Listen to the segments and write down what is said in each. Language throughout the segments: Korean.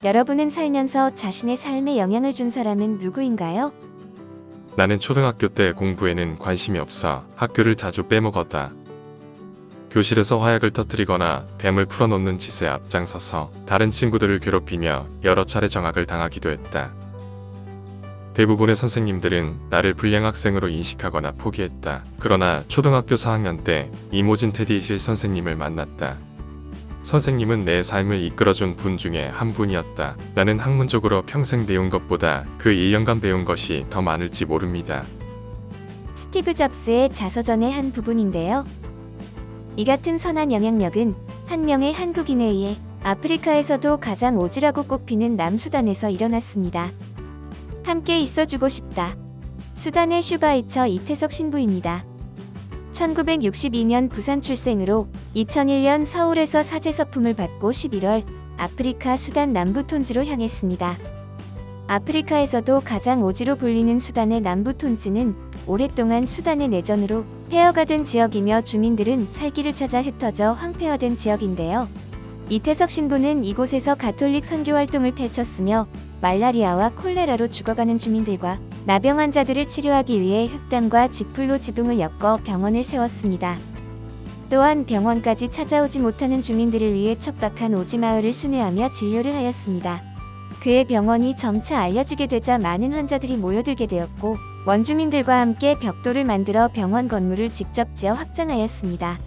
여러분은 살면서 자신의 삶에 영향을 준 사람은 누구인가요? 나는 초등학교 때 공부에는 관심이 없어 학교를 자주 빼먹었다. 교실에서 화약을 터뜨리거나 뱀을 풀어놓는 짓에 앞장서서 다른 친구들을 괴롭히며 여러 차례 정학을 당하기도 했다. 대부분의 선생님들은 나를 불량 학생으로 인식하거나 포기했다. 그러나 초등학교 4학년 때 이모진 테디 힐 선생님을 만났다. 선생님은 내 삶을 이끌어준 분 중에 한 분이었다. 나는 학문적으로 평생 배운 것보다 그 1년간 배운 것이 더 많을지 모릅니다. 스티브 잡스의 자서전의 한 부분인데요. 이 같은 선한 영향력은 한 명의 한국인에 의해 아프리카에서도 가장 오지라고 꼽히는 남수단에서 일어났습니다. 함께 있어주고 싶다. 수단의 슈바이처 이태석 신부입니다. 1962년 부산 출생으로 2001년 서울에서 사제서품을 받고 11월 아프리카 수단 남부 톤즈로 향했습니다. 아프리카에서도 가장 오지로 불리는 수단의 남부 톤즈는 오랫동안 수단의 내전으로 폐허가 된 지역이며 주민들은 살기를 찾아 흩어져 황폐화된 지역인데요. 이태석 신부는 이곳에서 가톨릭 선교 활동을 펼쳤으며 말라리아와 콜레라로 죽어가는 주민들과 나병 환자들을 치료하기 위해 흑담과 지풀로 지붕을 엮어 병원을 세웠습니다. 또한 병원까지 찾아오지 못하는 주민들을 위해 척박한 오지마을을 순회하며 진료를 하였습니다. 그의 병원이 점차 알려지게 되자 많은 환자들이 모여들게 되었고 원주민들과 함께 벽돌을 만들어 병원 건물을 직접 지어 확장하였습니다.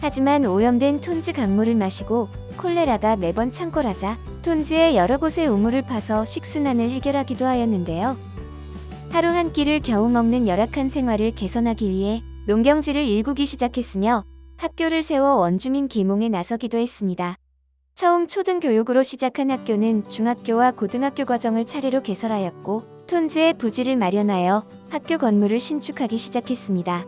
하지만 오염된 톤즈 강물을 마시고 콜레라가 매번 창궐하자 톤즈의 여러 곳에 우물을 파서 식순환을 해결하기도 하였는데요. 하루 한 끼를 겨우 먹는 열악한 생활을 개선하기 위해 농경지를 일구기 시작했으며 학교를 세워 원주민 계몽에 나서기도 했습니다. 처음 초등교육으로 시작한 학교는 중학교와 고등학교 과정을 차례로 개설하였고 톤즈의 부지를 마련하여 학교 건물을 신축하기 시작했습니다.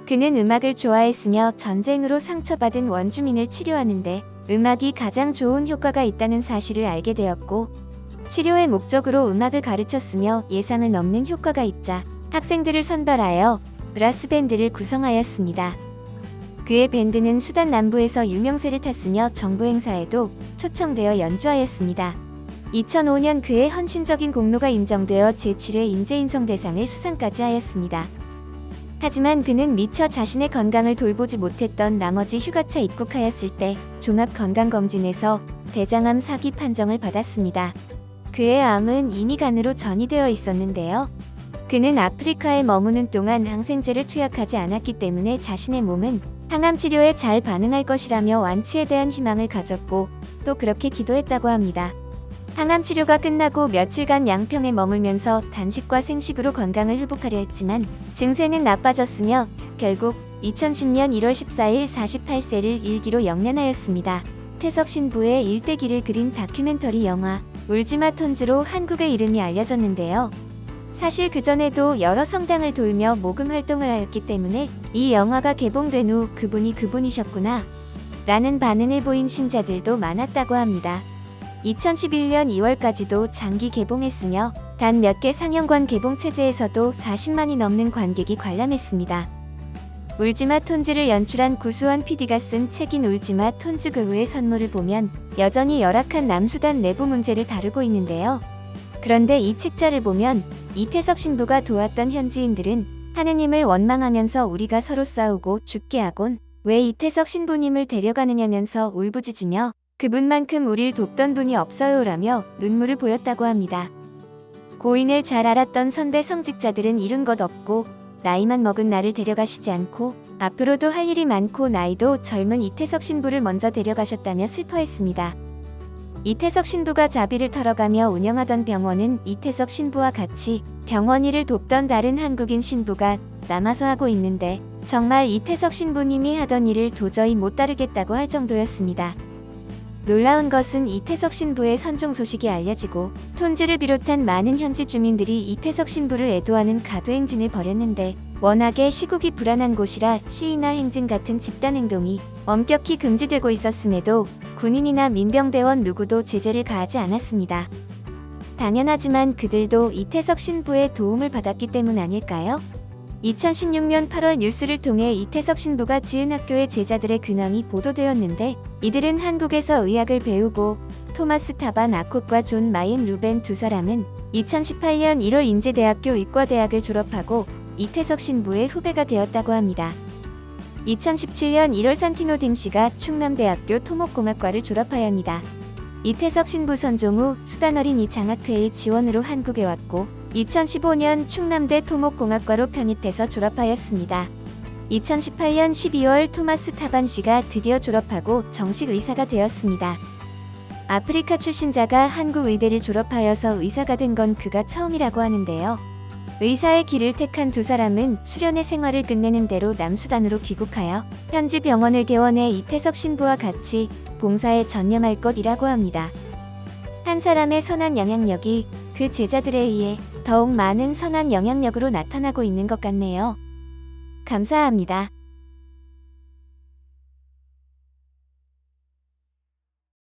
그는 음악을 좋아했으며 전쟁으로 상처받은 원주민을 치료하는데 음악이 가장 좋은 효과가 있다는 사실을 알게 되었고 치료의 목적으로 음악을 가르쳤으며 예상을 넘는 효과가 있자 학생들을 선발하여 브라스 밴드를 구성하였습니다. 그의 밴드는 수단 남부에서 유명세를 탔으며 정부 행사에도 초청되어 연주하였습니다. 2005년 그의 헌신적인 공로가 인정되어 제7회 인재인성대상을 수상까지 하였습니다. 하지만 그는 미처 자신의 건강을 돌보지 못했던 나머지 휴가차 입국하였을 때 종합건강검진에서 대장암 4기 판정을 받았습니다. 그의 암은 이미 간으로 전이되어 있었는데요. 그는 아프리카에 머무는 동안 항생제를 투약하지 않았기 때문에 자신의 몸은 항암 치료에 잘 반응할 것이라며 완치에 대한 희망을 가졌고 또 그렇게 기도했다고 합니다. 항암 치료가 끝나고 며칠간 양평에 머물면서 단식과 생식으로 건강을 회복하려 했지만 증세는 나빠졌으며 결국 2010년 1월 14일 48세를 일기로 영면하였습니다. 태석 신부의 일대기를 그린 다큐멘터리 영화 울지마 톤즈로 한국의 이름이 알려졌는데요. 사실 그전에도 여러 성당을 돌며 모금 활동을 하였기 때문에 이 영화가 개봉된 후 그분이 그분이셨구나 라는 반응을 보인 신자들도 많았다고 합니다. 2011년 2월까지도 장기 개봉했으며 단 몇 개 상영관 개봉 체제에서도 40만이 넘는 관객이 관람했습니다. 울지마 톤즈를 연출한 구수한 PD가 쓴 책인 울지마 톤즈 그 후의 선물을 보면 여전히 열악한 남수단 내부 문제를 다루고 있는데요. 그런데 이 책자를 보면 이태석 신부가 도왔던 현지인들은 하느님을 원망하면서 우리가 서로 싸우고 죽게 하곤 왜 이태석 신부님을 데려가느냐면서 울부짖으며 그분만큼 우릴 돕던 분이 없어요라며 눈물을 보였다고 합니다. 고인을 잘 알았던 선배 성직자들은 이룬 것 없고 나이만 먹은 나를 데려가시지 않고 앞으로도 할 일이 많고 나이도 젊은 이태석 신부를 먼저 데려가셨다며 슬퍼했습니다. 이태석 신부가 자비를 털어가며 운영하던 병원은 이태석 신부와 같이 병원 일을 돕던 다른 한국인 신부가 남아서 하고 있는데 정말 이태석 신부님이 하던 일을 도저히 못 따르겠다고 할 정도였습니다. 놀라운 것은 이태석 신부의 선종 소식이 알려지고 톤즈를 비롯한 많은 현지 주민들이 이태석 신부를 애도하는 가도행진을 벌였는데 워낙에 시국이 불안한 곳이라 시위나 행진 같은 집단 행동이 엄격히 금지되고 있었음에도 군인이나 민병대원 누구도 제재를 가하지 않았습니다. 당연하지만 그들도 이태석 신부의 도움을 받았기 때문 아닐까요? 2016년 8월 뉴스를 통해 이태석 신부가 지은 학교의 제자들의 근황이 보도되었는데 이들은 한국에서 의학을 배우고 토마스 타반 아콧과 존 마임 루벤 두 사람은 2018년 1월 인제대학교 의과대학을 졸업하고 이태석 신부의 후배가 되었다고 합니다. 2017년 1월 산티노 딩씨가 충남대학교 토목공학과를 졸업하였습니다. 이태석 신부 선종 후 수단 어린이 장학회의 지원으로 한국에 왔고 2015년 충남대 토목공학과로 편입해서 졸업하였습니다. 2018년 12월 토마스 타반 씨가 드디어 졸업하고 정식 의사가 되었습니다. 아프리카 출신자가 한국 의대를 졸업하여서 의사가 된 건 그가 처음이라고 하는데요. 의사의 길을 택한 두 사람은 수련의 생활을 끝내는 대로 남수단으로 귀국하여 현지 병원을 개원해 이태석 신부와 같이 봉사에 전념할 것이라고 합니다. 한 사람의 선한 영향력이 그 제자들에 의해 더욱 많은 선한 영향력으로 나타나고 있는 것 같네요. 감사합니다.